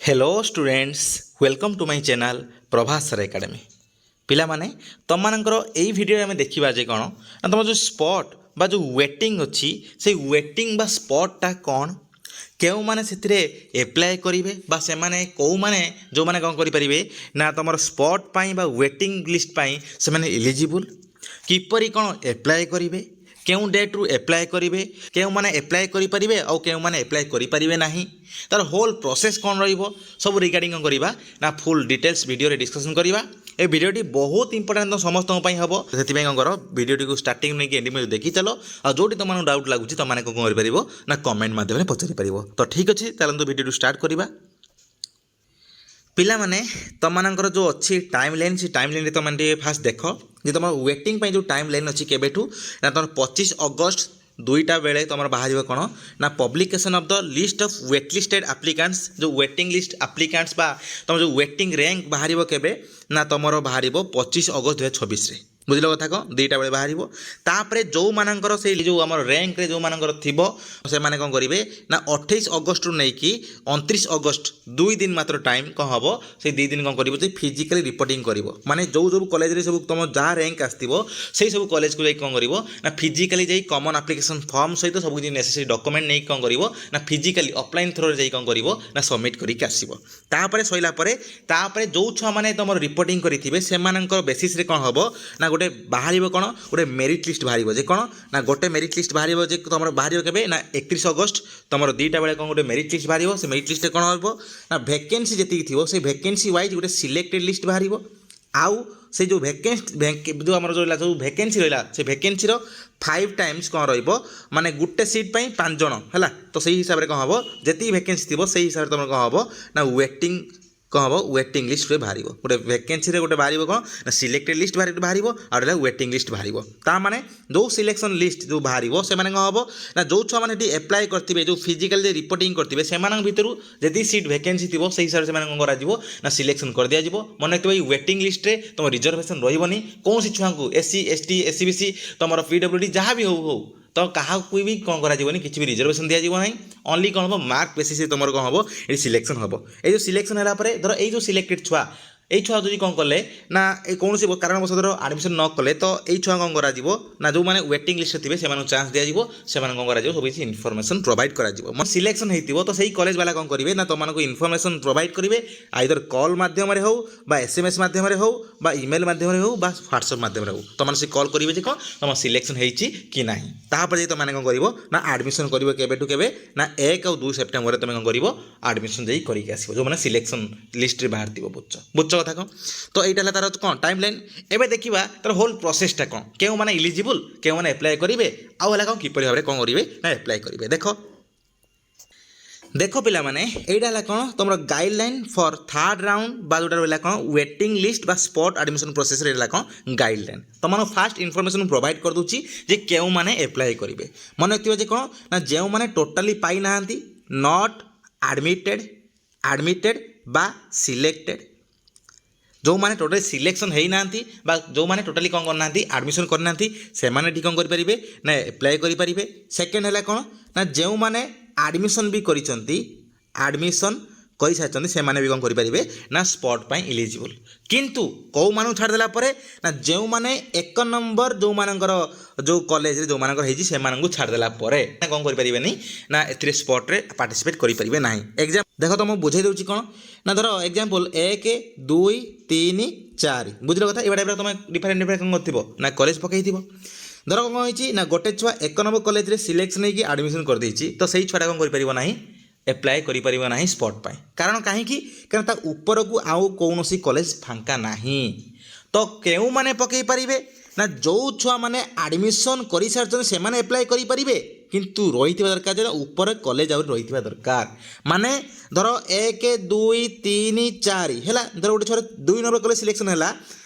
Hello students welcome to my channel Prabhas sir academy पिला माने तुम मानकर एई वीडियो में देखिबा जे कोन ना तुम जो स्पॉट बा जो वेटिंग अच्छी से वेटिंग बा स्पॉटटा कौन केउ माने सेतिरे एप्लाय करिवे बा से माने को माने जो माने कोन करि परिबे ना तुमर स्पॉट पाई बा वेटिंग लिस्ट पाई से माने एलिजिबल किपरि कोन एप्लाय करिवे केउ डेट रु एप्लाय करिवे केउ माने एप्लाय करि परिबे और केउ माने एप्लाय करि परिबे नाही तार होल प्रोसेस कौन रहिबो सब रिगार्डिंग कौन करिबा ना फुल डिटेल्स वीडियो रे डिस्कशन करिबा ए वीडियोटी बहुत इंपोर्टेंट तो समस्त हम से कौन कर वीडियोटी को स्टार्टिंग नहीं एंडिंग में देखी चलो और जो तुम डाउट लगुच तुम मैंने कौन कर ना कमेंट माध्यम पचारि पार तो ठीक अच्छे चलते वीडियो स्टार्ट करवा पिला माने तुम मानकर जो अच्छी टाइम लाइन से टाइम लाइन तुम फास्ट देख जो तुम वेटिंग जो टाइम लाइन अच्छी केबेठू ना तुम 25 अगस्त 2टा बेले तुम बाहर कौन ना publication of the list of waitlisted applicants जो वेटिंग लिस्ट एप्लिकेंट्स बा तुम जो वेटिंग रैंक बाहर केबे ना तुम बाहर 25 अगस्त 2026 रे बुझल कथा कौन 2टा बेले बाहर तापर जो मानकर से जो आम रैंक रे जो मानकर थी से माने कौन करेंगे ना 28 अगस्त नहीं कि 29 अगस्त 2 दिन मात्र टाइम कौन हम से 2 दिन कौन कर फिजिकली रिपोर्टिंग कर माने जो जो कॉलेज सब तुम जहाँ रैंक आसो से सब कॉलेज को कौन कर ना फिजिकली जाई कॉमन एप्लिकेशन फॉर्म सहित सब किसी नेसेसरी डॉक्यूमेंट नहीं कौन कर ना फिजिकली ऑफलाइन थ्रो रे कौन कर ना सबमिट करके आसो तापर सैला जो छुआ मैंने तुम रिपोर्टिंग करेंगे से बेसीस कौन हम ना गोटे बाहर कौन गोटे मेरिट लिस्ट बाहर जे कौन ना गोटे मेरिट लिस्ट बाहर जे तुम बाहर के ना 31 अगस्त तुम 2टा बेले कौन गोटे मेरिट लिस्ट बाहर से मेरिट लिस्ट कौन हम ना वैकेंसी जी थी से वैकेंसी वाइज गोटे सिलेक्टेड लिस्ट बाहर आउ से जो वैकेंसी जो आम जो वैकेंसी रहा से वैकेंसी 5 टाइम्स कौन रही गोटे सीट पर 5 जन है तो सही हिसाब से कौन हम जी वैकेंसी थी से हिसाब से तुम कौन हम ना वेटिंग कौन हम वेटिंग लिस्ट रे बाहर गोटे वैकेंसी रे गोटे बाहर कौन ना सिलेक्टेड लिस्ट बाहर और वेटिंग लिस्ट बाहर ताने जो सिलेक्शन लिस्ट जो बाहर से कौन हम ना जो छुआ मैंने एप्लाय करेंगे जो फिजिकल रिपोर्टिंग करेंगे से भितर जी सीट वैकेंसी थी से हिसाब से कौन कर सिलेक्शन कर दिया मन रखिए वेटिंग लिस्ट रे तुम रिजर्वेशन रही कौन सी छुआ को SC ST SC तुम PWD जहाँ भी हो तो क्या भी कौन कर किसी भी रिजर्वेशन दिज्व ना ओनली कौन हम मार्क बेसिस तुम कौन हम ये सिलेक्शन हम ये सिलेक्शन है धर ये सिलेक्टेड छुआ ये छुआ जो कौन कले ना कौन सी कारणवश धर आडमिशन न कले तो ये छुआ कौन कर ना जो मैंने वेटिंग लिस्ट थे से चान्स दिज्व से कौन कर सब किसी इनफर्मेशन प्रोवाइड कर सिलेक्शन होती तो सही कॉलेज वाला कौन करेंगे ना तुमको इनफर्मेशन प्रोवाइड करेंगे आइदर कॉल मध्यम हो SMS मध्यम हो इमेल मध्यम हो व्हाट्सएप मध्यम हो तुम से कॉल करेंगे कौन तुम सिलेक्शन कि ना तापर तुम कौन कर ना आडमिशन करेबू के ना 1 और 2 सेप्टेम्बर तुम कौन कर आडमिशन जाई करके आसो जो मैंने सिलेक्शन लिस्ट बाहर थी बुझ कथा कौन तो यहाँ तार कौन टाइम लाइन एवं देखा तार होल प्रोसेसटा कौन क्यों मैंने इलिजिबल क्यों मैंने एप्लाय करेंगे आउ कौन किपर भाव में कौन करेंगे ना एप्लाय करेंगे देख पिला माने एटा है कौन तुम गाइडलाइन फॉर थर्ड राउंड बा जोटा रहा कौन वेटिंग लिस्ट बा स्पॉट एडमिशन प्रोसेस रहा कौन गाइडलाइन तुम फास्ट इनफॉरमेशन प्रोवाइड कर दूची जे क्यों माने एप्लाय करेंगे मन रखिए कौन ना जो मैंने टोटाली पाई ना नॉट एडमिटेड बा सिलेक्टेड जो मैंने टोटाली सिलेक्शन होना जो मैंने टोटाली कौन करना एडमिशन करना से कौन करेंगे ना एप्लाय करेंगे सेकेंड है कौन ना जो मैंने एडमिशन भी एडमिशन कर सारी से भी कौन करेंगे ना स्पॉट पर इलिजिबल किंतु कौ मान छाड़देला ना जो मैंने 1 नंबर जो मानकर जो कॉलेज रे जो मानकर से छाड़देला कौन करें ना ए स्पॉट रे पार्टिसिपेट करें ना एग्जाम देख तो मुझे बुझे दूसरी कौन ना धर एग्जांपल 1 2 3 4 बुझल कथा ये टाइप तुम डिफरेन्ट कौन कर ना कॉलेज पकई धर कौन होती ना गोटे छुआ 1 नंबर कॉलेज रे सिलेक्शन होगी एडमिशन कर देछि तो सही छुआटा कौन कर ना एप्लाय करें ना स्पॉट पाई कारण कहीं कारण ऊपर को आउ कौन सी कॉलेज फांका नहीं तो क्यों माने पकई पारिबे ना जो छुआ मैंने एडमिशन कर सारी से एप्लाय करेंगे किंतु रही दरकार जो ऊपर कॉलेज आउट रही दरकार माने धर 1 2 3 4 है धर गोटे छुआ 2 नंबर कॉलेज सिलेक्शन है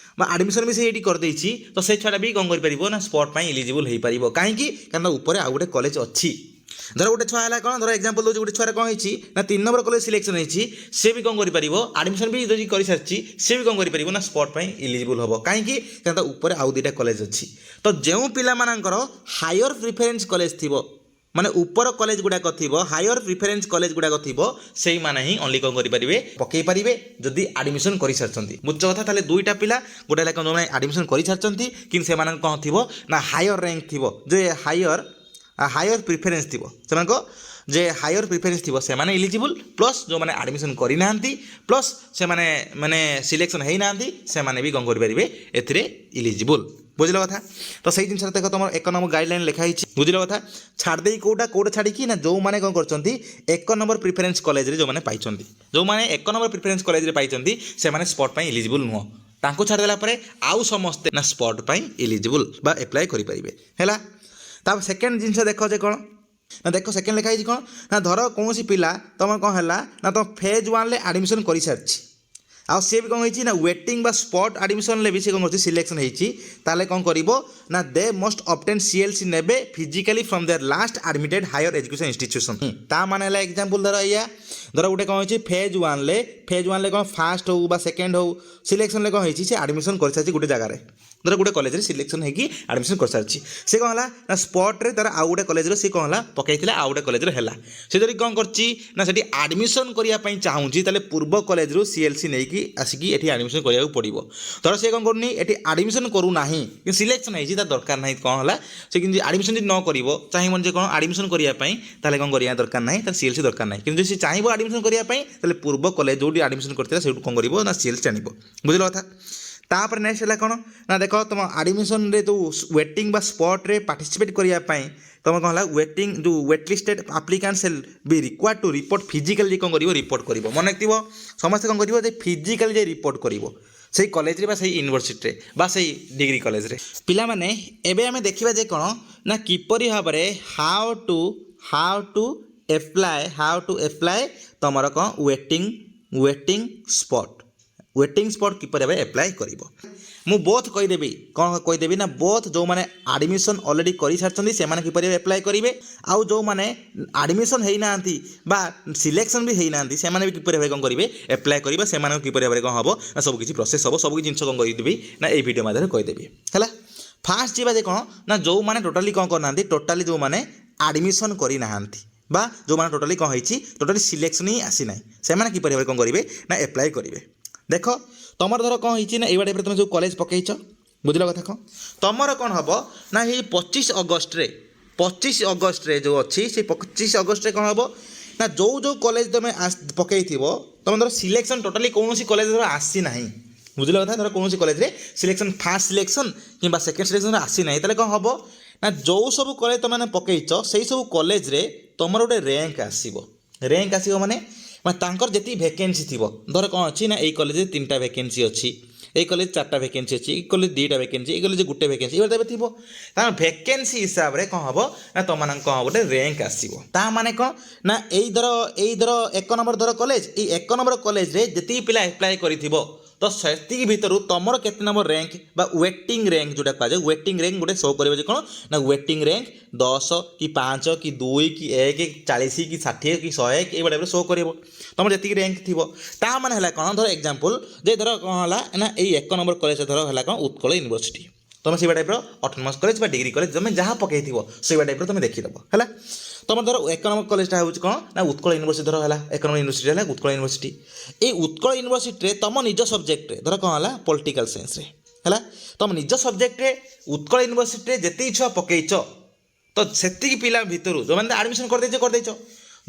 एडमिशन भी से करदे तो से छुआ भी कौन कर ना स्पॉट पर इलिजिबल हो पार कहीं कारण ऊपर आउ गोटे कॉलेज अच्छी धर गोटे छुआ है कौन धर एग्जांपल दूसरी गोटे छुआ कौन होती ना 3 नंबर कॉलेज सिलेक्शन होती से भी कौन कर एडमिशन भी जो कर सारी से भी कौन कर ना स्पॉट पर इलिजिबल हम कहीं कारण ऊपर आउ 2टा कॉलेज अच्छी तो जो पिला हायर प्रिफरेन्स कॉलेज थी ମାନେ ଉପର କଲେଜ ଗୁଡ଼ାକ ଥିବ ହାୟର ପ୍ରିଫରେନ୍ସ କଲେଜ ଗୁଡ଼ାକ ଥିବ ସେଇମାନେ ହିଁ ଅନଲି କ'ଣ କରିପାରିବେ ପକାଇ ପାରିବେ ଯଦି ଆଡ଼ମିସନ୍ କରିସାରିଛନ୍ତି। ବୁଝୁଛ କଥା? ତାହେଲେ ଦୁଇଟା ପିଲା ଗୋଟେ ହେଲା ଯେଉଁମାନେ ଆଡ଼ମିସନ୍ କରିସାରିଛନ୍ତି କିନ୍ତୁ ସେମାନଙ୍କ କ'ଣ ଥିବ ନା ହାୟର ର୍ୟାଙ୍କ ଥିବ ଯେ ହାୟର ପ୍ରିଫରେନ୍ସ ଥିବ ସେମାନଙ୍କ ଯେ ହାୟର ପ୍ରିଫରେନ୍ସ ଥିବ ସେମାନେ ଇଲିଜିବୁଲ୍ ପ୍ଲସ୍ ଯେଉଁମାନେ ଆଡ଼ମିସନ୍ କରିନାହାନ୍ତି ପ୍ଲସ୍ ସେମାନେ ମାନେ ସିଲେକ୍ସନ୍ ହେଇନାହାନ୍ତି ସେମାନେ ବି କ'ଣ କରିପାରିବେ ଏଥିରେ ଇଲିଜିବୁଲ୍। ବୁଝିଲ କଥା? ତ ସେଇ ଜିନିଷଟା ଦେଖ ତୁମର 1 ନମ୍ବର ଗାଇଡ଼ଲାଇନ୍ ଲେଖା ହେଇଛି। ବୁଝିଲ କଥା? ଛାଡ଼ିଦେଇ କେଉଁଟା ଛାଡ଼ିକି ନା ଯେଉଁମାନେ କ'ଣ କରୁଛନ୍ତି 1 ନମ୍ବର ପ୍ରିଫରେନ୍ସ କଲେଜରେ ଯେଉଁମାନେ ପାଇଛନ୍ତି ଯେଉଁମାନେ 1 ନମ୍ବର ପ୍ରିଫରେନ୍ସ କଲେଜରେ ପାଇଛନ୍ତି ସେମାନେ ସ୍ପଟ୍ ପାଇଁ ଇଲିଜିବୁଲ୍ ନୁହଁ। ତାଙ୍କୁ ଛାଡ଼ିଦେଲା ପରେ ଆଉ ସମସ୍ତେ ନା ସ୍ପଟ୍ ପାଇଁ ଇଲିଜିବୁଲ୍ ବା ଆପ୍ଲାଏ କରିପାରିବେ ହେଲା। ତାପରେ ସେକେଣ୍ଡ ଜିନିଷ ଦେଖ ଯେ କ'ଣ ନା ଦେଖ ସେକେଣ୍ଡ ଲେଖା ହେଇଛି କ'ଣ ନା ଧର କୌଣସି ପିଲା ତୁମର କ'ଣ ହେଲା ନା ତୁମ ଫେଜ୍ 1ରେ ଆଡ଼ମିସନ୍ କରିସାରିଛି ଆଉ ସିଏ ବି କ'ଣ ହେଇଛି ନା ୱେଟିଂ ବା ସ୍ପଟ୍ ଆଡ଼ମିସନ୍ରେ ବି ସେ କ'ଣ କରୁଛି ସିଲେକ୍ସନ୍ ହେଇଛି ତାହେଲେ କ'ଣ କରିବ ନା ଦେ ମଷ୍ଟ ଅବଟେନ୍ CLC ନେବେ physically from their last admitted higher education institution. ତା ମାନେ ହେଲା ଏକ୍ଜାମ୍ପଲ୍ ଧର ଏଇଆ ଧର ଗୋଟେ କ'ଣ ହେଇଛି ଫେଜ୍ 1ରେ କ'ଣ ଫାଷ୍ଟ ହଉ ବା ସେକେଣ୍ଡ ହଉ ସିଲେକ୍ସନ୍ରେ କ'ଣ ହେଇଛି ସେ ଆଡ଼ମିସନ୍ କରିସାରିଛି ଗୋଟେ ଜାଗାରେ ଧର ଗୋଟେ କଲେଜରେ ସିଲେକ୍ସନ୍ ହେଇକି ଆଡ଼ମିସନ୍ କରିସାରିଛି ସେ କ'ଣ ହେଲା ନା ସ୍ପଟ୍ରେ ତାର ଆଉ ଗୋଟେ କଲେଜରେ ସେ କ'ଣ ହେଲା ପକାଇଥିଲା ଆଉ ଗୋଟେ କଲେଜରେ ହେଲା ସେ ଯଦି କ'ଣ କରିଛି ନା ସେଠି ଆଡ଼ମିସନ୍ କରିବା ପାଇଁ ଚାହୁଁଛି ତାହେଲେ ପୂର୍ବ କଲେଜରୁ CLC ନେଇକି ଆସିକି ଏଠି ଆଡ଼ମିସନ୍ କରିବାକୁ ପଡ଼ିବ। ଧର ସେ କ'ଣ କରୁନି ଏଠି ଆଡ଼ମିସନ୍ କରୁନାହିଁ କିନ୍ତୁ ସିଲେକ୍ସନ୍ ହେଇଛି ତା ଦରକାର ନାହିଁ କ'ଣ ହେଲା ସେ କିନ୍ତୁ ଆଡ଼ମିସନ୍ ଯଦି ନ କରିବ ଚାହିଁବନି ଯେ କ'ଣ ଆଡ଼ମିସନ୍ କରିବା ପାଇଁ ତାହେଲେ କ'ଣ କରିବା ଦରକାର ନାହିଁ ତାର CLC ଦରକାର ନାହିଁ କିନ୍ତୁ ଯଦି ସେ ଚାହିଁବ ଆଡ଼ମିସନ୍ କରିବା ପାଇଁ ତାହେଲେ ପୂର୍ବ କଲେଜ ଯେଉଁଠି ଆଡ଼ମିସନ୍ କରିଥିଲା ସେଇଠୁ କ'ଣ କରିବ ନା CLC ଆଣିବ। ବୁଝିଲ କଥା? ତାପରେ ନେକ୍ସଟ ହେଲା କ'ଣ ନା ଦେଖ ତୁମ ଆଡ଼ମିସନ୍ରେ ଯେଉଁ ୱେଟିଂ ବା ସ୍ପଟ୍ରେ ପାର୍ଟିସିପେଟ୍ କରିବା ପାଇଁ ତୁମେ କ'ଣ ହେଲା ୱେଟିଂ ଯେଉଁ waitlisted applicants be required to report physically କ'ଣ କରିବ ରିପୋର୍ଟ କରିବ। ମନେ ରଖିଥିବ ସମସ୍ତେ କ'ଣ କରିବ ଯେ ଫିଜିକାଲି ଯେ ରିପୋର୍ଟ କରିବ ସେଇ କଲେଜରେ ବା ସେଇ ୟୁନିଭର୍ସିଟିରେ ବା ସେଇ ଡିଗ୍ରୀ କଲେଜରେ। ପିଲାମାନେ ଏବେ ଆମେ ଦେଖିବା ଯେ କ'ଣ ନା କିପରି ଭାବରେ ହାଉ ଟୁ ଆପ୍ଲାଏ ତୁମର କ'ଣ ୱେଟିଂ ସ୍ପଟ୍ କିପରି ଭାବେ ଆପ୍ଲାଏ କରିବ। ମୁଁ ବୋଥ୍ କହିଦେବି କ'ଣ କହିଦେବି ନା ବୋଥ୍ ଯେଉଁମାନେ ଆଡ଼ମିସନ୍ ଅଲରେଡ଼ି କରିସାରିଛନ୍ତି ସେମାନେ କିପରି ଭାବେ ଆପ୍ଲାଏ କରିବେ ଆଉ ଯେଉଁମାନେ ଆଡ଼ମିସନ୍ ହେଇନାହାନ୍ତି ବା ସିଲେକ୍ସନ୍ ବି ହେଇନାହାନ୍ତି ସେମାନେ ବି କିପରି ଭାବେ କ'ଣ କରିବେ ଆପ୍ଲାଏ କରିବେ ସେମାନଙ୍କୁ କିପରି ଭାବରେ କ'ଣ ହେବ ନା ସବୁକିଛି ପ୍ରୋସେସ୍ ହେବ ସବୁକିଛି ଜିନିଷ କ'ଣ କରିଦେବି ନା ଏଇ ଭିଡ଼ିଓ ମାଧ୍ୟମରେ କହିଦେବି ହେଲା। ଫାର୍ଷ୍ଟ ଯିବା ଯେ କ'ଣ ନା ଯେଉଁମାନେ ଟୋଟାଲି କ'ଣ କରିନାହାନ୍ତି ଟୋଟାଲି ଯେଉଁମାନେ ଆଡ଼ମିସନ୍ କରିନାହାନ୍ତି ବା ଯେଉଁମାନେ ଟୋଟାଲି କ'ଣ ହେଇଛି ଟୋଟାଲି ସିଲେକ୍ସନ୍ ହିଁ ଆସିନାହିଁ ସେମାନେ କିପରି ଭାବରେ କ'ଣ କରିବେ ନା ଆପ୍ଲାଏ କରିବେ। ଦେଖ ତମର ଧର କ'ଣ ହେଇଛି ନା ଏଇଭଳିଆ ଟାଇପ୍ରେ ତୁମେ ଯେଉଁ କଲେଜ ପକାଇଛ ବୁଝିଲ କଥା କ'ଣ ତମର କ'ଣ ହେବ ନା ଏଇ 25 ଅଗଷ୍ଟରେ ଯେଉଁ ଅଛି ସେଇ 25 ଅଗଷ୍ଟରେ କ'ଣ ହେବ ନା ଯେଉଁ କଲେଜ ତୁମେ ପକାଇଥିବ ତୁମେ ଧର ସିଲେକ୍ସନ୍ ଟୋଟାଲି କୌଣସି କଲେଜ ଧର ଆସିନାହିଁ ବୁଝିଲ କଥା ଧର କୌଣସି କଲେଜରେ ସିଲେକ୍ସନ୍ ଫାର୍ଷ୍ଟ ସିଲେକ୍ସନ୍ କିମ୍ବା ସେକେଣ୍ଡ ସିଲେକ୍ସନ୍ ଆସିନାହିଁ ତାହେଲେ କ'ଣ ହେବ ନା ଯେଉଁ ସବୁ କଲେଜ ତୁମେ ପକାଇଛ ସେଇ ସବୁ କଲେଜରେ ତୁମର ଗୋଟେ ର୍ୟାଙ୍କ ଆସିବ ମାନେ ତାଙ୍କର ଯେତିକି ଭ୍ୟାକେନ୍ସି ଥିବ ଧର କ'ଣ ଅଛି ନା ଏଇ କଲେଜରେ 3ଟା ଭ୍ୟାକେନ୍ସି ଅଛି ଏଇ କଲେଜ 4ଟା ଭ୍ୟାକେନ୍ସି ଅଛି ଏଇ କଲେଜ 2ଟା ଭ୍ୟାକେନ୍ସି ଏଇ କଲେଜ 1 ଭ୍ୟାକେନ୍ସି ଏଇଭଳି ଏବେ ଥିବ ତାଙ୍କ ଭ୍ୟାକେନ୍ସି ହିସାବରେ କ'ଣ ହେବ ନା ତୁମମାନଙ୍କୁ କ'ଣ ଗୋଟେ ର୍ୟାଙ୍କ ଆସିବ। ତା ମାନେ କ'ଣ ନା ଏଇ ଧର 1 ନମ୍ବର ଧର କଲେଜ ଏଇ 1 ନମ୍ବର କଲେଜରେ ଯେତିକି ପିଲା ଆପ୍ଲାଏ କରିଥିବ ତ ସେତିକି ଭିତରୁ ତୁମର କେତେ ନମ୍ବର ର୍ୟାଙ୍କ ବା ୱେଟିଂ ର୍ୟାଙ୍କ ଯେଉଁଟା କୁହାଯାଏ ୱେଟିଂ ର୍ୟାଙ୍କ ଗୋଟେ ଶୋ କରିବ ଯେ କ'ଣ ନା ୱେଟିଂ ର୍ୟାଙ୍କ 10 କି 5 କି 2 କି 1 କି 40 କି 60 କି 100 କି ଏଇଭଳିଆ ଶୋ କରିବ ତୁମର ଯେତିକି ର୍ୟାଙ୍କ ଥିବ। ତା ମାନେ ହେଲା କ'ଣ ଧର ଏକ୍ଜାମ୍ପଲ୍ ଯେ ଧର କ'ଣ ହେଲା ନା ଏଇ 1 ନମ୍ବର କଲେଜ ଧର ହେଲା କ'ଣ ଉତ୍କଳ ୟୁନିଭର୍ସିଟି ତୁମେ ସେଇଭଳିଆ ଟାଇପ୍ର ଅଟୋନମସ୍ କଲେଜ ବା ଡିଗ୍ରୀ କଲେଜ ତୁମେ ଯାହା ପକାଇଥିବ ସେଇଭଳିଆ ଟାଇପ୍ର ତୁମେ ଦେଖିଦେବ ହେଲା। ତୁମର ଧର 1 ନମ୍ବର କଲେଜଟା ହେଉଛି କ'ଣ ନା ଉତ୍କଳ ୟୁନିଭର୍ସିଟି ଧର ହେଲା 1 ନମ୍ବର ୟୁନିଭର୍ସିଟି ହେଲା ଉତ୍କଳ ୟୁନିଭର୍ସିଟି ଏଇ ଉତ୍କଳ ୟୁନିଭର୍ସିଟିରେ ତୁମ ନିଜ ସବଜେକ୍ଟରେ ଧର କ'ଣ ହେଲା ପଲିଟିକାଲ ସାଇନ୍ସରେ ହେଲା ତୁମ ନିଜ ସବଜେକ୍ଟରେ ଉତ୍କଳ ୟୁନିଭର୍ସିଟିରେ ଯେତିକି ଛୁଆ ପକାଇଛ ତ ସେତିକି ପିଲା ଭିତରୁ ଯେଉଁମାନେ ଆଡ଼ମିସନ୍ କରିଦେଇଛ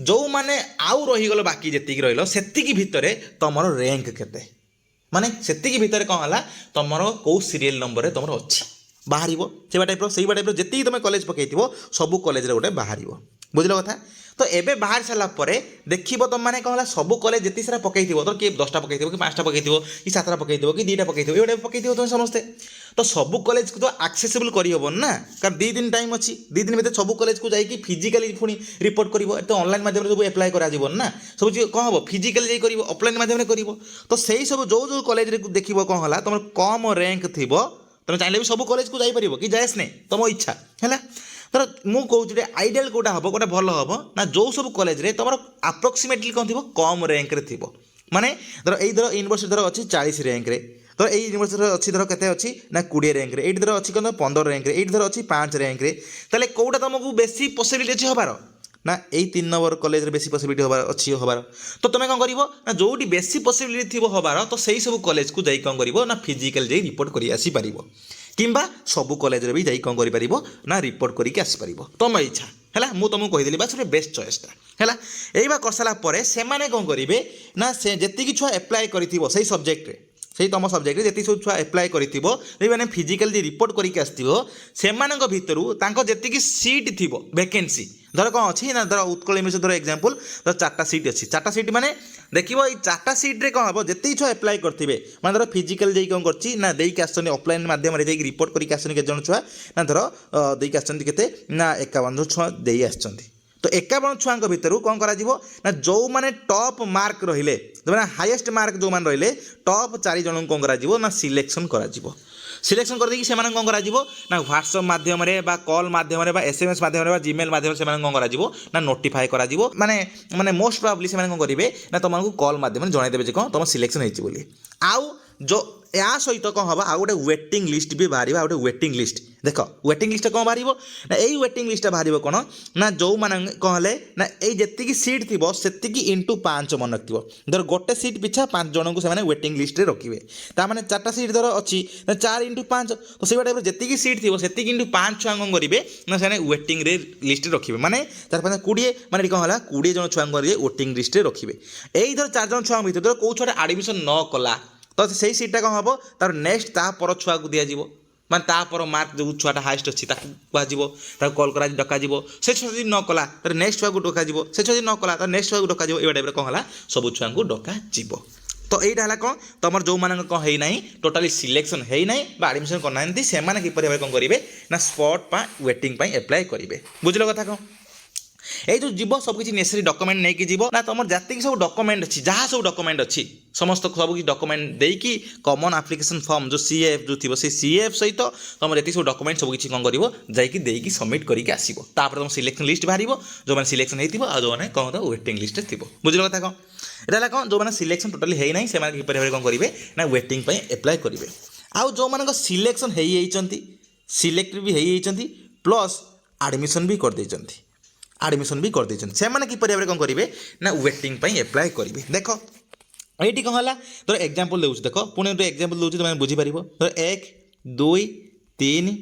ଯେଉଁମାନେ ଆଉ ରହିଗଲ ବାକି ଯେତିକି ରହିଲ ସେତିକି ଭିତରେ ତୁମର ର୍ୟାଙ୍କ କେତେ ମାନେ ସେତିକି ଭିତରେ କ'ଣ ହେଲା ତୁମର କେଉଁ ସିରିଏଲ୍ ନମ୍ବରରେ ତୁମର ଅଛି ବାହାରିବ ସେଇଭଳିଆ ଟାଇପ୍ର ଯେତିକି ତୁମେ କଲେଜ ପକାଇଥିବ ସବୁ କଲେଜରେ ଗୋଟେ ବାହାରିବ। ବୁଝିଲ କଥା? ତ ଏବେ ବାହାରି ସାରିଲା ପରେ ଦେଖିବ ତୁମମାନେ କ'ଣ ହେଲା ସବୁ କଲେଜ ଯେତିକି ସାରା ପକାଇଥିବ ତ କିଏ 10ଟା ପକାଇଥିବ କି 5ଟା ପକାଇଥିବ କି 7ଟା ପକାଇଥିବ କି 2ଟା ପକାଇଥିବ ଏଇଭଳିଆ ପକାଇଥିବ ତୁମେ ସମସ୍ତେ ତ ସବୁ କଲେଜକୁ ତ ଆକ୍ସେସିବୁଲ୍ କରିହେବନି ନା କାରଣ 2 ଦିନ ଟାଇମ୍ ଅଛି 2 ଦିନ ଭିତରେ ସବୁ କଲେଜକୁ ଯାଇକି ଫିଜିକାଲି ପୁଣି ରିପୋର୍ଟ କରିବ ଏତ ଅନଲାଇନ୍ ମାଧ୍ୟମରେ ସବୁ ଆପ୍ଲାଏ କରାଯିବନି ନା ସବୁ କ'ଣ ହେବ ଫିଜିକାଲି ଯାଇ କରିବ ଅଫଲାଇନ୍ ମାଧ୍ୟମରେ କରିବ ତ ସେଇ ସବୁ ଯେଉଁ କଲେଜରେ ଦେଖିବ କ'ଣ ହେଲା ତୁମର କମ୍ ର୍ୟାଙ୍କ ଥିବ ତୁମେ ଚାହିଁଲେ ବି ସବୁ କଲେଜକୁ ଯାଇପାରିବ କି ଯାଏସ୍ ନାହିଁ ତୁମ ଇଚ୍ଛା ହେଲା। ଧର ମୁଁ କହୁଛି ଯେ ଆଇଡ଼ିଆଲ୍ କେଉଁଟା ହେବ ଗୋଟେ ଭଲ ହେବ ନା ଯେଉଁ ସବୁ କଲେଜରେ ତୁମର ଆପ୍ରୋକ୍ସିମେଟଲି କ'ଣ ଥିବ କମ୍ ର୍ୟାଙ୍କରେ ଥିବ ମାନେ ଧର ୟୁନିଭର୍ସିଟି ଧର ଅଛି 40 ର୍ୟାଙ୍କରେ तो यही यूनिवर्सिटी अच्छी धर के अच्छी ना 20 रैंक ये धर अच्छी कौन 15 रैंक ये धर अच्छी 5 रैंक ताले कौटा तुमको बेसी पॉसिबिलिटी अच्छी हबार ना यही 3 नंबर कॉलेज बेसी पॉसिबिलिटी हबार अच्छी हबार तो तुम कौन कर ना जोटी बेसी पॉसिबिलिटी थी हबार तो सही सब कॉलेज को जाई कौन कर ना फिजिकल जाई रिपोर्ट कर आसीपर किंबा सबू कॉलेज रे भी जाई कौन कर ना रिपोर्ट करके आसीपर तुम इच्छा है मुझे तुमको कहीदेली बास गोटे बेस्ट चॉइसटा है यही कर सारापर से कौन करेंगे ना से जी छुआ एप्लाय कर सब्जेक्ट से तुम सब्जेक्ट जी सब छुआ एप्लाय कर फिजिकल रिपोर्ट करके आसो भितर जी सीट थी वैकेंसी धर कौन अच्छी ना धर उत्कल यूनिवर्सिटी धर एग्जांपल धर 4टा सीट अच्छी 4टा सीट माने देखो ये 4टा सीट्रे कौन हम जिते छुआ एप्लाय करेंगे मैं धर फिजिकल जी कौन कर देकी आसनी ऑफलाइन माध्यम रिपोर्ट करके आसनी के छुआ ना धर देकी आसते ना 51 छुआ दे आस तो 51 छुआ भितर कौन करा जो मैंने टॉप मार्क रहिले जो हाईएस्ट मार्क जो मैंने रहिले टॉप 4 जन कौन करा ना सिलेक्शन करा सिलेक्शन कर देकी सेमान कौन करा ना व्हाट्सएप माध्यम कॉल माध्यम एसएमएस माध्यम जीमेल माध्यम से कौन करा ना नोटिफाई करा माने माने मोस्ट प्रोबेबली से कौन करेंगे ना तुमको कॉल माध्यम जनईदेवे कौन तुम सिलेक्शन होती आउ जो या सहित कौन हम आउ गोटे वेटिंग लिस्ट भी बाहर गोटे वेटिंग लिस्ट देख वेटिंग लिस्ट कौन बाहर ना यही वेटिंग लिस्ट बाहर कौन ना जो मैंने कौन है ना ये सीट थी से इंटू 5 मन रखिए धर गोटे सीट पिछा 5 जन को वेटिंग लिस्ट रे रखिए ताने 4टा सीट धर अच्छी 4 इंटू 5 तो से टाइप जी सीट थी से इंटू 5 छुआ कौन करेंगे ना से वेटिंग लिस्ट रखिए माने 4 5 20 माने कौन है 20 जन छुआ करेंगे वेटिंग लिस्ट रखिए यही धर 4 जन छुआ भर कौ छुआ आडमिशन न कला तो से सीटा कौन हम तार नेक्स्ट तापर छुआ को दिज्व माने तापर मार्क जो छुआटा हाइस्ट अच्छी कह कल कर डक से छुआ न कला तो नेक्स्ट छुआ को डक से छुआ न कला तो नेक्स्ट छुआ को डक ये टाइप कौन है सब छुआ को डक तो यहाँ है कौन तुम जो मान कौन है ना टोटाली सिलेक्शन है ना आडमिशन करना से किपर कौन करेंगे ना स्पॉट वेटिंग एप्लाय करेंगे बुझल कथा कौन ये जो जीव सब किसी नेसेसरी डॉक्यूमेंट नहीं कि जीव ना तुम जाति सब डॉक्यूमेंट अच्छी जहाँ सब डॉक्यूमेंट अच्छी समस्त सब किसी डॉक्यूमेंट देकी कॉमन एप्लिकेशन फॉर्म जो सीएफ जो थी सीएफ सहित तुम जी सब डॉक्यूमेंट सब किसी कौन कर सबमिट करके आसो तुम सिलेक्शन लिस्ट बाहर जो मैंने सिलेक्शन होती जो मैंने कौन वेटिंग लिस्ट थी बुझल कथा कौन यहाँ कौन जो मैंने सिलेक्शन टोटाली है ना से किपर कौन करेंगे ना वेटिंग एप्लाय करेंगे आउ जो मान सिलेक्शन होती सिलेक्ट भी होती प्लस आडमिशन भी कर आडमिशन भी कर से किपर कौन करेंगे ना वेटिंग एप्लाय करेंगे देख ये कौन है तो एग्जांपल दूसरी देख पुणी गोटे एग्जांपल दूसरी तुम बुझीपार तो 1 2 3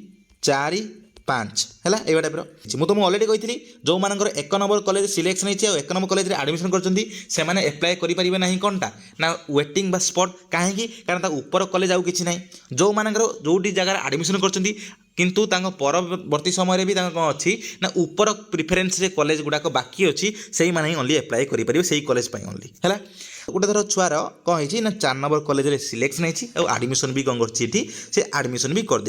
4 5 है ये टाइप मुझे तुमको अलरेडी कही जो मानकर 1 नंबर कॉलेज सिलेक्शन होती है 1 नंबर कॉलेज आडमिशन कर एप्लाय करेंगे ना कौनटा ना वेटिंग स्पॉट कहीं कारण ऊपर कॉलेज आउ कि ना जो मानकर जो जगह आडमिशन कर किंतु परवर्ती समय भी कौन अच्छी ना ऊपर प्रिफरेन्स कॉलेज गुड़ाक बाकी अच्छी से मैंने ओनली एप्लाय करेंगे से कॉलेज ओनली है गोटे धर छुआर कौन है ना 4 नंबर कॉलेज सिलेक्शन होती आडमिशन भी कौन कर आडमिशन भी कर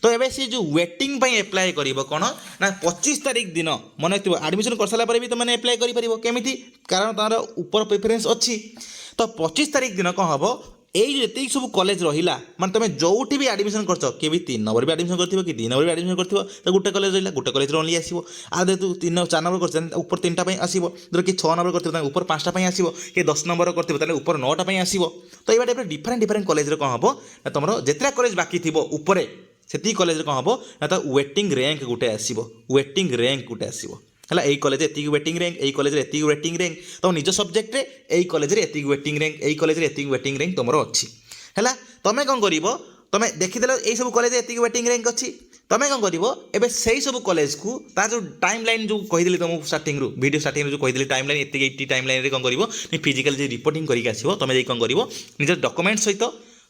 तो ये सी जो वेटिंग एप्लाय कर कौन ना 25 तारीख दिन मन रखिए आडमिशन कर सारा भी तुमने एप्लाय करें कारण तार ऊपर प्रिफरेन्स अच्छी तो 25 तारीख दिन कौन हम ये सब कॉलेज रहा माने तुम जो भी आडमिशन कर 3 नंबर भी आडमिशन कर कि 2 नंबर भी आडमिशन कर तो गोटे कॉलेज रहा गोटे कॉलेज ओनली आसो आदे तू 4 नंबर कर ऊपर 3टा आसो जो कि 6 नंबर कर ऊपर 5टा आसो कि 10 नंबर कर ऊपर 9टा आसो तो ये टाइप डिफरेन्ट डिफरेन्ट कॉलेज कौन हम ना तुम जितना कॉलेज बाकी थी ऊपर से कॉलेज कौन हम ना तो वेटिंग रैंक गोटे आसो वेटिंग रैंक गोटे आसो है यही कॉलेज एति वेटिंग रैंक यही कॉलेज एति वेटिंग रैंक तुम निज सब्जेक्ट यही कॉलेज एति वेटिंग रैंक यही कॉलेज एति वेटिंग रैंक तुम अच्छी है तुम कौन कर तुम देखीदेल यही सब कॉलेज एति वेटिंग रैंक अच्छी तुम कौन कर से सब कॉलेज को तार जो टाइम लाइन जो कहीदेली तुमको स्टार्टिंग वीडियो स्टार्टिंग जो कहीदेली टाइम लाइन एति टाइम लाइन कौन कर फिजिकल जो रिपोर्टिंग करके आसो तुम कौन कर निज डॉक्यूमेंट सहित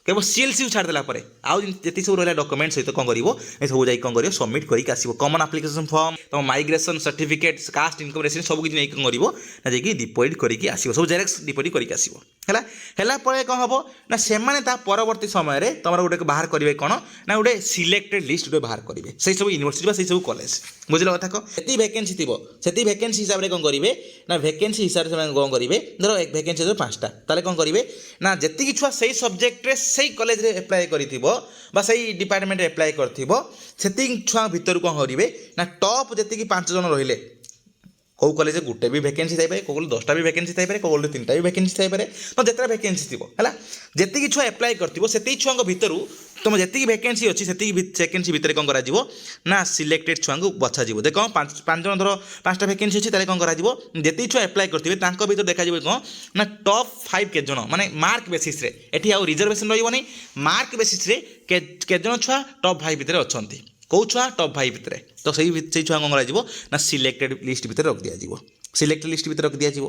केवल सीएलसी छाड़देला आउ जी सब रहा डॉक्यूमेंट सहित कौन कर सब जा कौन कर सबमिट करके आसो कॉमन एप्लिकेशन फॉर्म तुम migration certificate cast income residence सब किसी नहीं कौन कर जाकि डिपोजिट करके आसो सब जेरेक्स डिपोजिट करके आसो है कौन हम ना से परवर्ती समय तुम गोटे बाहर करेंगे कौन ना गोटे सिलेक्टेड लिस्ट गोटे बाहर करेंगे से सब यूनिवर्सिटी से सब कॉलेज बुझल कथा कौन ये वैकेंसी थी से वैकेंसी हिसाब से कौन करेंगे ना वैकेंसी हिसाब से कौन करेंगे धर एक वैकेंसी 5टा ताले कौन करेंगे ना जी छुआ से सब्जेक्ट से कॉलेज एप्लाय करी डिपार्टमेंट एप्लाय कर छुआ भितर कौन करेंगे ना टॉप जी 5 जन रहिले କେଉଁ କଲେଜ ଗୋଟେ ବି ଭ୍ୟାକେନ୍ସି ଥାଇପାରେ, କେଉଁ କଲେଜ 10ଟା ବି ଭ୍ୟାକେନ୍ସି ଥାଇପାରେ, କେଉଁ କଲେଜ 3ଟା ବି ଭ୍ୟାକେନ୍ସି ଥାଇପାରେ। ତ ଯେତେଟା ଭ୍ୟାକେନ୍ସି ଥିବ ହେଲା, ଯେତିକି ଛୁଆ ଆପ୍ଲାଏ କରିଥିବ ସେତିକି ଛୁଆଙ୍କ ଭିତରୁ ତୁମ ଯେତିକି ଭ୍ୟାକେନ୍ସି ଅଛି ସେତିକି ଭ୍ୟାକେନ୍ସି ଭିତରେ କ'ଣ କରାଯିବ ନା ସିଲେକ୍ଟେଡ୍ ଛୁଆଙ୍କୁ ବଛାଯିବ। ଦେଖ 5 ଜଣ ଧର 5ଟା ଭ୍ୟାକେନ୍ସି ଅଛି, ତାହେଲେ କ'ଣ କରାଯିବ ଯେତିକି ଛୁଆ ଆପ୍ଲାଏ କରିଥିବେ ତାଙ୍କ ଭିତରୁ ଦେଖାଯିବ କ'ଣ ନା ଟପ୍ 5 କେତେ ଜଣ, ମାନେ ମାର୍କ ବେସିସ୍ରେ, ଏଠି ଆଉ ରିଜର୍ଭେସନ୍ ରହିବନି, ମାର୍କ ବେସିସ୍ରେ କେତେ ଜଣ ଛୁଆ ଟପ୍ 5 ଭିତରେ ଅଛନ୍ତି, କେଉଁ ଛୁଆ ଟପ୍ 5 ଭିତରେ, ତ ସେଇ ଛୁଆ କ'ଣ କରାଯିବ ନା ସିଲେକ୍ଟେଡ୍ ଲିଷ୍ଟ ଭିତରେ ରଖି ଦିଆଯିବ, ସିଲେକ୍ଟ ଲିଷ୍ଟ ଭିତରେ ରଖି ଦିଆଯିବ।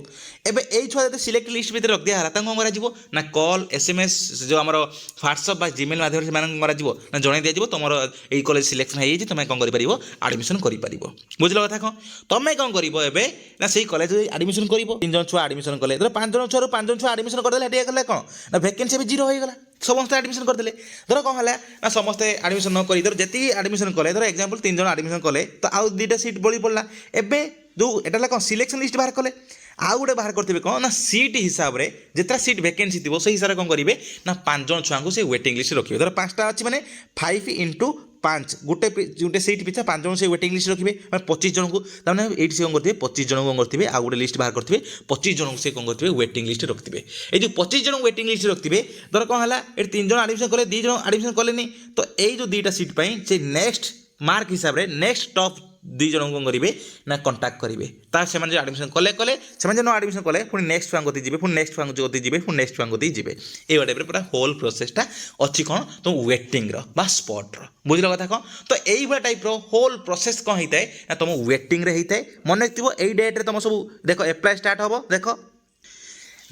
ଏବେ ଏଇ ଛୁଆ ଯଦି ସିଲେକ୍ଟ ଲିଷ୍ଟ ଭିତରେ ରଖି ଦିଆହେଲା ତାଙ୍କୁ କ'ଣ କରାଯିବ ନା କଲ୍ SMS ଯେଉଁ ଆମର ହ୍ୱାଟ୍ସଆପ୍ ବା ଜିମେଲ୍ ମାଧ୍ୟମରେ ସେମାନଙ୍କୁ କରାଯିବ ନା ଜଣାଇ ଦିଆଯିବ ତୁମର ଏଇ କଲେଜ ସିଲେକ୍ସନ୍ ହେଇଯାଇଛି, ତୁମେ କ'ଣ କରିପାରିବ ଆଡ଼ମିସନ୍ କରିପାରିବ। ବୁଝିଲ କଥା କ'ଣ? ତୁମେ କ'ଣ କରିବ ଏବେ ନା ସେଇ କଲେଜରେ ଆଡ଼ମିସନ୍ କରିବ। 3 ଜଣ ଛୁଆ ଆଡ଼ମିସନ୍ କଲେ, ଧର 5 ଜଣ ଛୁଆରୁ 5 ଜଣ ଛୁଆ ଆଡ଼ମିସନ୍ କରିଦେଲେ, ଏଠି କଲେ କ'ଣ ନା ଭ୍ୟାକେନ୍ସି ଏବେ 0 ହୋଇଗଲା, ସମସ୍ତେ ଆଡ଼ମିସନ୍ କରିଦେଲେ। ଧର କ'ଣ ହେଲା ନା ସମସ୍ତେ ଆଡ଼ମିସନ୍ ନ କରି ଧର ଯେତିକି ଆଡ଼ମିସନ୍ କଲେ, ଧର ଏକ୍ଜାମ୍ପଲ୍ 3 ଜଣ ଆଡ଼ମିସନ୍ କଲେ, ତ ଆଉ 2ଟା ସିଟ୍ ବଳି ପଡ଼ିଲା। ଏବେ ଯେଉଁ ଏଟା ହେଲା କ'ଣ ସିଲେକ୍ସନ୍ ଲିଷ୍ଟ ବାହାର କଲେ, ଆଉ ଗୋଟେ ବାହାର କରିଥିବେ କ'ଣ ନା ସିଟ୍ ହିସାବରେ ଯେତେଟା ସିଟ୍ ଭ୍ୟାକେନ୍ସି ଥିବ ସେଇ ହିସାବରେ କ'ଣ କରିବେ ନା 5 ଜଣ ଛୁଆଙ୍କୁ ସେ ୱେଟିଂ ଲିଷ୍ଟ ରଖିବେ। ଧର 5ଟା ଅଛି ମାନେ 5 × 5 ଗୋଟେ ସିଟ୍ ପିଛା 5 ଜଣ ସେ ୱେଟିଂ ଲିଷ୍ଟ ରଖିବେ, ମାନେ 25 ଜଣଙ୍କୁ, ତାମାନେ ଏଇଠି ସେ କ'ଣ କରିଥିବେ 25 ଜଣଙ୍କୁ କ'ଣ କରିଥିବେ ଆଉ ଗୋଟେ ଲିଷ୍ଟ ବାହାର କରିଥିବେ, 25 ଜଣଙ୍କୁ ସେ କ'ଣ କରିଥିବେ ୱେଟିଂ ଲିଷ୍ଟ ରଖିଥିବେ। ଏଇ ଯେଉଁ 25 ଜଣ ୱେଟିଂ ଲିଷ୍ଟ ରଖିଥିବେ, ଧର କ'ଣ ହେଲା ଏଠି 3 ଜଣ ଆଡ଼ମିସନ୍ କଲେ, 2 ଜଣ ଆଡ଼ମିସନ୍ କଲେନି, ତ ଏଇ ଯେଉଁ 2ଟା ସିଟ୍ ପାଇଁ ସେ ନେକ୍ସଟ ମାର୍କ ହିସାବରେ ନେକ୍ସଟ ଟପ୍ 2 ଜଣଙ୍କୁ କ'ଣ କରିବେ ନା କଣ୍ଟାକ୍ଟ କରିବେ। ତା ସେମାନେ ଯେଉଁ ଆଡ଼ମିସନ୍ କଲେ ସେମାନେ ଯେଉଁ ଆଡ଼ମିସନ୍ କଲେ ପୁଣି ନେକ୍ସଟ ଛୁଆଙ୍କ କତିକି ଯିବେ, ପୁଣି ନେକ୍ସଟ ଛୁଆଙ୍କ କତିକି ଯିବେ, ପୁଣି ନେକ୍ସଟ ଛୁଆଙ୍କ କତିକି ଯିବେ। ଏଇ ଟାଇପ୍ରେ ପୁରା ହୋଲ୍ ପ୍ରୋସେସଟା ଅଛି କ'ଣ ତ ୱେଟିଂର ବା ସ୍ପଟ୍ର। ବୁଝିଲ କଥା କ'ଣ? ତ ଏଇଭଳିଆ ଟାଇପ୍ର ହୋଲ୍ ପ୍ରୋସେସ୍ କ'ଣ ହେଇଥାଏ ନା ତୁମ ୱେଟିଂରେ ହେଇଥାଏ। ମନେ ରଖିଥିବ ଏଇ ଡେଟ୍ରେ ତୁମ ସବୁ ଦେଖ ଆପ୍ଲାଏ ଷ୍ଟାର୍ଟ ହେବ।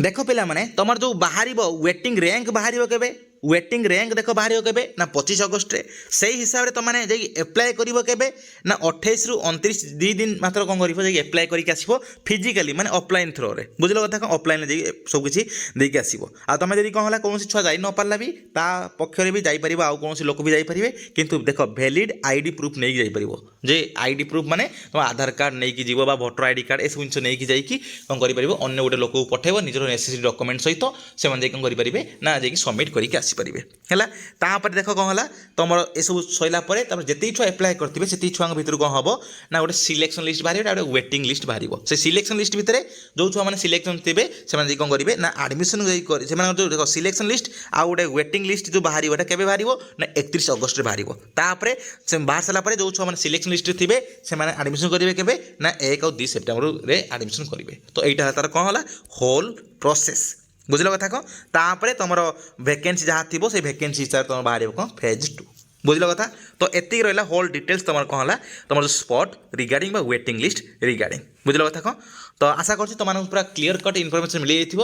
ଦେଖ ପିଲାମାନେ ତୁମର ଯେଉଁ ବାହାରିବ ୱେଟିଂ ର୍ୟାଙ୍କ ବାହାରିବ କେବେ, ୱେଟିଂ ର୍ୟାଙ୍କ ଦେଖ ବାହାରିବ କେବେ ନା 25 ଅଗଷ୍ଟରେ। ସେଇ ହିସାବରେ ତୁମେ ଯାଇକି ଆପ୍ଲାଏ କରିବ କେବେ ନା 28ରୁ 29, 2 ଦିନ ମାତ୍ର କ'ଣ କରିବ ଯାଇକି ଆପ୍ଲାଏ କରିକି ଆସିବ ଫିଜିକାଲି, ମାନେ ଅଫଲାଇନ୍ ଥ୍ରୋରେ। ବୁଝିଲ କଥା କ'ଣ? ଅଫଲାଇନ୍ରେ ଯାଇକି ସବୁକିଛି ଦେଇକି ଆସିବ। ଆଉ ତୁମେ ଯଦି କ'ଣ ହେଲା କୌଣସି ଛୁଆ ଯାଇ ନ ପାରିଲା ବି ତା ପକ୍ଷରେ ବି ଯାଇପାରିବ, ଆଉ କୌଣସି ଲୋକ ବି ଯାଇପାରିବେ, କିନ୍ତୁ ଦେଖ ଭ୍ୟାଲିଡ୍ ID ପ୍ରୁଫ୍ ନେଇକି ଯାଇପାରିବ। ଯେ ID ପ୍ରୁଫ୍ ମାନେ ତୁମ ଆଧାର କାର୍ଡ଼ ନେଇକି ଯିବ ବା ଭୋଟର ID କାର୍ଡ଼ ଏସବୁ ଜିନିଷ ନେଇକି ଯାଇକି କ'ଣ କରିପାରିବ ଅନ୍ୟ ଗୋଟେ ଲୋକକୁ ପଠାଇବ ନିଜର ନେସେସରି ଡକ୍ୟୁମେଣ୍ଟ ସହିତ, ସେମାନେ ଯାଇକି କ'ଣ କରିପାରିବେ ନା ଯାଇକି ସବମିଟ୍ କରିକି ଆସିପାରିବେ ହେଲା। ତାପରେ ଦେଖ କ'ଣ ହେଲା ତୁମର ଏସବୁ ସରିଲା ପରେ ତାପରେ ଯେତିକି ଛୁଆ ଆପ୍ଲାଏ କରିଥିବେ ସେତିକି ଛୁଆଙ୍କ ଭିତରୁ କ'ଣ ହେବ ନା ଗୋଟେ ସିଲେକ୍ସନ୍ ଲିଷ୍ଟ ବାହାରିବ, ଗୋଟେ ୱେଟିଂ ଲିଷ୍ଟ ବାହାରିବ। ସେ ସିଲେକ୍ସନ୍ ଲିଷ୍ଟ ଭିତରେ ଯେଉଁ ଛୁଆମାନେ ସିଲେକ୍ସନ୍ ଥିବେ ସେମାନେ ଯାଇକି କ'ଣ କରିବେ ନା ଆଡ଼ମିସନ୍ ଯାଇକି ସେମାନଙ୍କର ଯେଉଁ ସିଲେକ୍ସନ୍ ଲିଷ୍ଟ ଆଉ ଗୋଟେ ୱେଟିଂ ଲିଷ୍ଟ ଯେଉଁ ବାହାରିବ ଏଟା କେବେ ବାହାରିବ ନା 31 ଅଗଷ୍ଟରେ ବାହାରିବ। ତାପରେ ସେ ବାହାରି ସାରିଲା ପରେ ଯେଉଁ ଛୁଆମାନେ ସିଲେକ୍ସନ୍ ଲିଷ୍ଟରେ ଥିବେ ସେମାନେ ଆଡ଼ମିସନ୍ କରିବେ କେବେ ନା 1 ଆଉ 2 ସେପ୍ଟେମ୍ବରରେ ଆଡ଼ମିସନ୍ କରିବେ। ତ ଏଇଟା ତାର କ'ଣ ହେଲା ହୋଲ୍ ପ୍ରୋସେସ୍। ବୁଝିଲ କଥା କ'ଣ? ତାପରେ ତୁମର ଭ୍ୟାକେନ୍ସି ଯାହା ଥିବ ସେଇ ଭ୍ୟାକେନ୍ସି ହିସାବରେ ତୁମର ବାହାରିବ କ'ଣ ଫେଜ୍ 2। ବୁଝିଲ କଥା? ତ ଏତିକି ରହିଲା ହୋଲ୍ ଡିଟେଲ୍ସ ତୁମର କ'ଣ ହେଲା ତୁମର ଯେଉଁ ସ୍ପଟ୍ ରିଗାର୍ଡ଼ିଂ ବା ୱେଟିଂ ଲିଷ୍ଟ ରିଗାର୍ଡ଼ିଂ। ବୁଝିଲ କଥା କ'ଣ? ତ ଆଶା କରୁଛି ତୁମମାନଙ୍କୁ ପୁରା କ୍ଲିୟର କଟ୍ ଇନଫର୍ମେସନ୍ ମିଳିଯାଇଥିବ।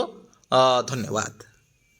ଧନ୍ୟବାଦ।